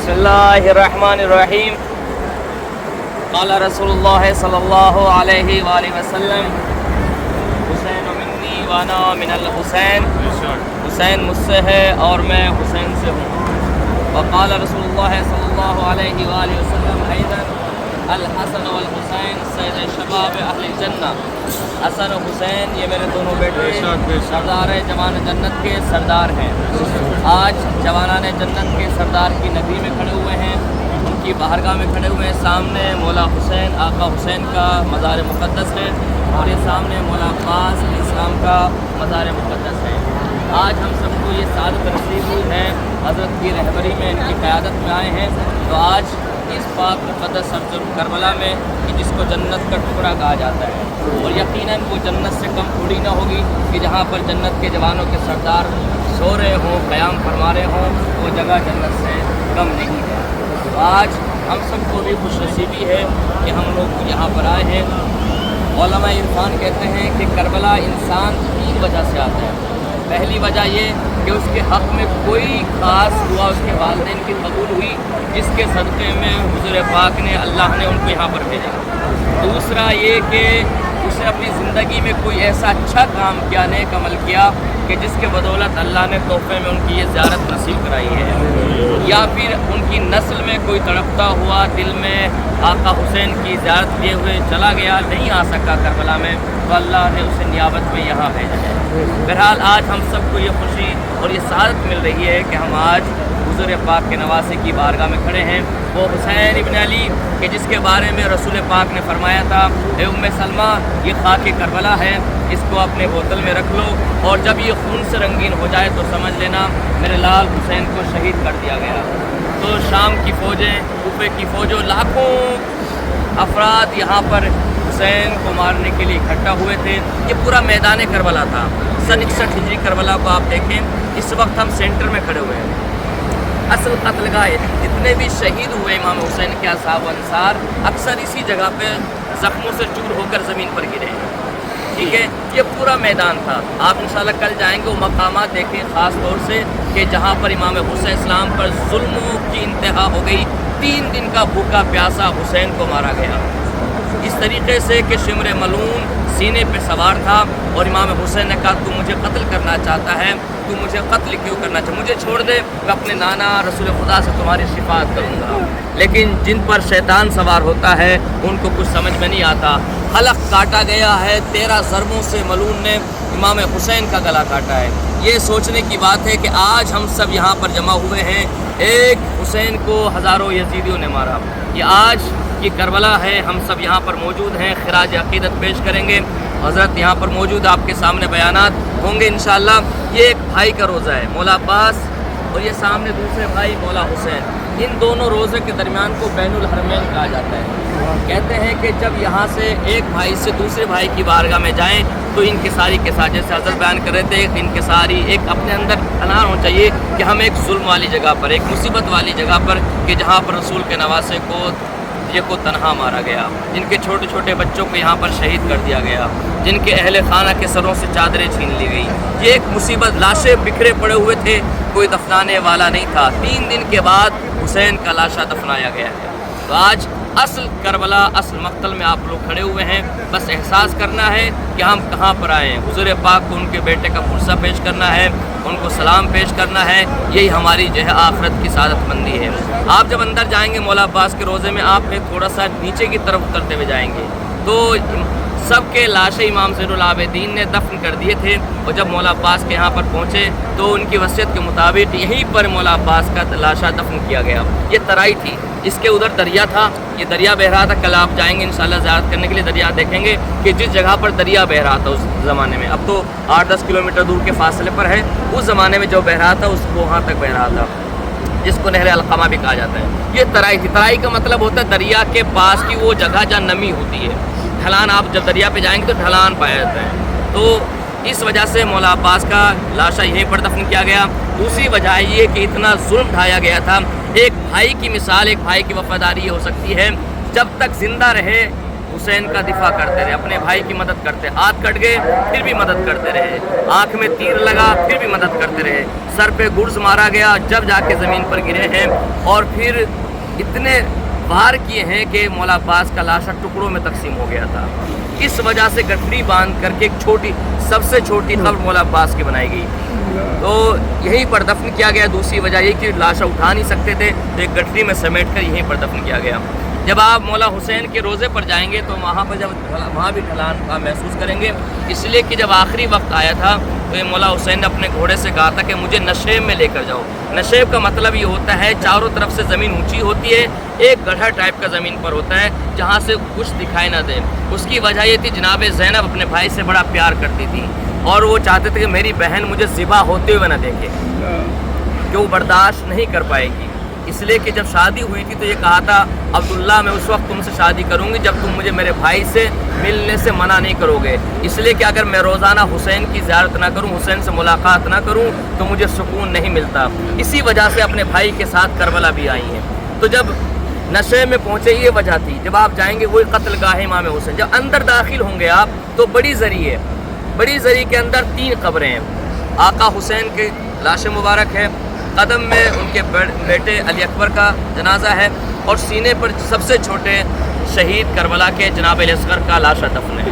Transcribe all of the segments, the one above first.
بسم اللہ الرحمن الرحیم قال رسول اللہ صلی اللہ علیہ وآلہ وسلم حسین منی وانا من الحسین، حسین مجھ سے ہے اور میں حسین سے ہوں۔ وقال رسول اللہ صلی اللہ علیہ وآلہ وسلم ایضا الحسن والحسین سید شباب اہل الجنہ، حسن و حسین یہ میرے دونوں بیٹے سردار جوان جنت کے سردار ہیں۔ آج جوانان جنت کے سردار کی نبی میں کھڑے ہوئے ہیں، ان کی بارگاہ میں کھڑے ہوئے ہیں۔ سامنے مولا حسین آقا حسین کا مزار مقدس ہے اور یہ سامنے مولا عباس علیہ السلام کا مزار مقدس ہے۔ آج ہم سب کو یہ سعادت نصیب ہوئی ہے، حضرت کی رہبری میں ان کی قیادت میں آئے ہیں، تو آج اس پاک مقدس سرزمین کربلا میں کہ جس کو جنت کا ٹکڑا کہا جاتا ہے، اور یقیناً وہ جنت سے کم تھوڑی نہ ہوگی کہ جہاں پر جنت کے جوانوں کے سردار سو رہے ہوں، قیام فرما رہے ہوں، وہ جگہ جنت سے کم نہیں ہے۔ تو آج ہم سب کو بھی خوش نصیبی ہے کہ ہم لوگ یہاں پر آئے ہیں۔ علماء عرفان کہتے ہیں کہ کربلا انسان 3 وجہ سے آتا ہے۔ پہلی وجہ یہ کہ اس کے حق میں کوئی خاص دعا اس کے والدین کی قبول ہوئی، جس کے صدقے میں حضور پاک نے اللہ نے ان کو یہاں پر بھیجا۔ دوسرا یہ کہ اس نے اپنی زندگی میں کوئی ایسا اچھا کام کیا، نیک عمل کیا کہ جس کے بدولت اللہ نے تحفے میں ان کی یہ زیارت نصیب کرائی ہے، یا پھر ان کی نسل میں کوئی تڑپتا ہوا دل میں آقا حسین کی زیارت لیے ہوئے چلا گیا، نہیں آ سکا کربلا میں، تو اللہ نے اسے نیابت میں یہاں بھیجا ہے۔ بہرحال آج ہم سب کو یہ خوشی اور یہ سعادت مل رہی ہے کہ ہم آج حضور پاک کے نواسے کی بارگاہ میں کھڑے ہیں، وہ حسین ابن علی کہ جس کے بارے میں رسول پاک نے فرمایا تھا، اے ام سلمہ یہ خاک کربلا ہے، اس کو اپنے بوتل میں رکھ لو، اور جب یہ خون سے رنگین ہو جائے تو سمجھ لینا میرے لال حسین کو شہید کر دیا گیا۔ تو شام کی فوجیں، کوفے کی فوجوں، لاکھوں افراد یہاں پر حسین کو مارنے کے لیے اکٹھا ہوئے تھے۔ یہ پورا میدان کربلا تھا۔ سن 61 ہجری کربلا کو آپ دیکھیں، اس وقت ہم سینٹر میں کھڑے ہوئے ہیں۔ اصل قتل گاہ جتنے بھی شہید ہوئے امام حسین کے اصحاب و انصار اکثر اسی جگہ پہ زخموں سے چور ہو کر زمین پر گرے ہیں، ٹھیک ہے۔ یہ پورا میدان تھا۔ آپ انشاءاللہ کل جائیں گے وہ مقامات دیکھیں، خاص طور سے کہ جہاں پر امام حسین اسلام پر ظلموں کی انتہا ہو گئی، 3 دن کا بھوکا پیاسا حسین کو مارا گیا اس طریقے سے کہ شمر ملعون سینے پہ سوار تھا، اور امام حسین نے کہا تو مجھے قتل کرنا چاہتا ہے، تو مجھے قتل کیوں کرنا چاہتا، مجھے چھوڑ دے، میں اپنے نانا رسول خدا سے تمہاری شفاعت کروں گا۔ لیکن جن پر شیطان سوار ہوتا ہے ان کو کچھ سمجھ میں نہیں آتا۔ حلق کاٹا گیا ہے، 13 ضربوں سے ملعون نے امام حسین کا گلا کاٹا ہے۔ یہ سوچنے کی بات ہے کہ آج ہم سب یہاں پر جمع ہوئے ہیں، ایک حسین کو ہزاروں یزیدیوں نے مارا۔ یہ آج کی کربلا ہے، ہم سب یہاں پر موجود ہیں، خراج عقیدت پیش کریں گے۔ حضرت یہاں پر موجود، آپ کے سامنے بیانات ہوں گے انشاءاللہ۔ یہ ایک بھائی کا روزہ ہے، مولا عباس، اور یہ سامنے دوسرے بھائی مولا حسین۔ ان دونوں روزے کے درمیان کو بین الحرمین کہا جاتا ہے۔ کہتے ہیں کہ جب یہاں سے ایک بھائی سے دوسرے بھائی کی بارگاہ میں جائیں تو انکساری کے ساتھ، جیسے حضرت بیان کر رہے تھے، انکساری ایک اپنے اندر اعلان ہونا چاہیے کہ ہم ایک ظلم والی جگہ پر، ایک مصیبت والی جگہ پر، کہ جہاں پر رسول کے نواسے کو تنہا مارا گیا، جن کے چھوٹے چھوٹے بچوں کو یہاں پر شہید کر دیا گیا، جن کے اہل خانہ کے سروں سے چادریں چھین لی گئی۔ یہ ایک مصیبت، لاشیں بکھرے پڑے ہوئے تھے، کوئی دفنانے والا نہیں تھا۔ 3 دن کے بعد حسین کا لاشا دفنایا گیا ہے۔ تو آج اصل کربلا، اصل مقتل میں آپ لوگ کھڑے ہوئے ہیں، بس احساس کرنا ہے کہ ہم کہاں پر آئے ہیں۔ حضور پاک کو ان کے بیٹے کا پرسہ پیش کرنا ہے، ان کو سلام پیش کرنا ہے، یہی ہماری جو ہے آخرت کی سعادت مندی ہے۔ آپ جب اندر جائیں گے مولا عباس کے روزے میں، آپ پھر تھوڑا سا نیچے کی طرف اترتے ہوئے جائیں گے تو سب کے لاشیں امام زین العابدین نے دفن کر دیے تھے، اور جب مولا عباس کے یہاں پر پہنچے تو ان کی وصیت کے مطابق یہیں پر مولا عباس کا لاشا دفن کیا گیا۔ یہ ترائی تھی، اس کے ادھر دریا تھا، یہ دریا بہ رہا تھا۔ کل آپ جائیں گے انشاءاللہ زیارت کرنے کے لیے، دریا دیکھیں گے کہ جس جگہ پر دریا بہ رہا تھا اس زمانے میں، اب تو 8-10 کلومیٹر دور کے فاصلے پر ہے، اس زمانے میں جو بہ رہا تھا اس کو وہاں تک بہ رہا تھا، جس کو نہر القمہ بھی کہا جاتا ہے۔ یہ ترائی تھی۔ ترائی کا مطلب ہوتا ہے دریا کے پاس کی وہ جگہ جہاں نمی ہوتی ہے، ڈھلان۔ آپ جب دریا پہ جائیں گے تو ڈھلان پایا جاتا ہے، تو اس وجہ سے مولا عباس کا لاشا یہیں پر دفن کیا گیا۔ دوسری وجہ یہ کہ اتنا ظلم ڈھایا گیا تھا۔ ایک بھائی کی مثال، ایک بھائی کی وفاداری یہ ہو سکتی ہے، جب تک زندہ رہے حسین کا دفاع کرتے رہے، اپنے بھائی کی مدد کرتے، ہاتھ کٹ گئے پھر بھی مدد کرتے رہے، آنکھ میں تیر لگا پھر بھی مدد کرتے رہے، سر پہ گرز مارا گیا جب جا کے زمین پر گرے ہیں، اور پھر اتنے وار کیے ہیں کہ مولا عباس کا لاشا ٹکڑوں میں تقسیم ہو گیا تھا۔ اس وجہ سے گٹھری باندھ کر کے ایک سب سے چھوٹی قبر مولا عباس کی بنائی گئی، تو یہیں پر دفن کیا گیا۔ دوسری وجہ یہ کہ لاشا اٹھا نہیں سکتے تھے تو ایک گٹھری میں سمیٹ کر یہیں پر دفن کیا گیا۔ جب آپ مولا حسین کے روزے پر جائیں گے تو وہاں بھی ڈھلان کا محسوس کریں گے، اس لیے کہ جب آخری وقت آیا تھا تو یہ مولا حسین نے اپنے گھوڑے سے کہا تھا کہ مجھے نشیب میں لے کر جاؤ۔ نشیب کا مطلب یہ ہوتا ہے چاروں طرف سے زمین اونچی ہوتی ہے، ایک گڑھا ٹائپ کا زمین پر ہوتا ہے جہاں سے کچھ دکھائی نہ دے۔ اس کی وجہ یہ تھی جناب زینب اپنے بھائی سے بڑا پیار کرتی تھی اور وہ چاہتے تھے کہ میری بہن مجھے ذبح ہوتے ہوئے نہ دیکھے، کہ وہ برداشت نہیں کر پائے گی، اس لیے کہ جب شادی ہوئی تھی تو یہ کہا تھا عبداللہ میں اس وقت تم سے شادی کروں گی جب تم مجھے میرے بھائی سے ملنے سے منع نہیں کرو گے، اس لیے کہ اگر میں روزانہ حسین کی زیارت نہ کروں، حسین سے ملاقات نہ کروں تو مجھے سکون نہیں ملتا۔ اسی وجہ سے اپنے بھائی کے ساتھ کربلا بھی آئی ہیں۔ تو جب نشے میں پہنچے یہ وجہ تھی، جب آپ جائیں گے وہی قتل گاہ امام حسین، جب اندر داخل ہوں گے آپ تو بڑی زری کے اندر 3 قبریں ہیں۔ آقا حسین کی لاش مبارک ہے، قدم میں ان کے بیٹے علی اکبر کا جنازہ ہے، اور سینے پر سب سے چھوٹے شہید کربلا کے جناب اصغر کا لاشا دفن ہے۔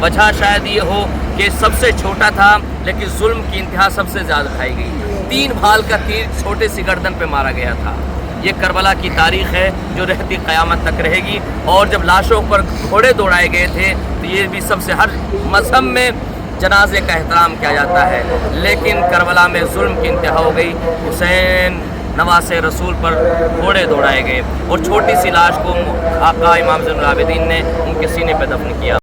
وجہ شاید یہ ہو کہ سب سے چھوٹا تھا لیکن ظلم کی انتہا سب سے زیادہ کھائی گئی، 3 بھال کا تیر چھوٹے سی گردن پہ مارا گیا تھا۔ یہ کربلا کی تاریخ ہے جو رہتی قیامت تک رہے گی۔ اور جب لاشوں پر گھوڑے دوڑائے گئے تھے تو یہ بھی سب سے، ہر مذہب میں جنازے کا احترام کیا جاتا ہے، لیکن کربلا میں ظلم کی انتہا ہو گئی، حسین نواسے رسول پر گھوڑے دوڑائے گئے اور چھوٹی سی لاش کو آقا امام زین العابدین نے ان کے سینے پہ دفن کیا۔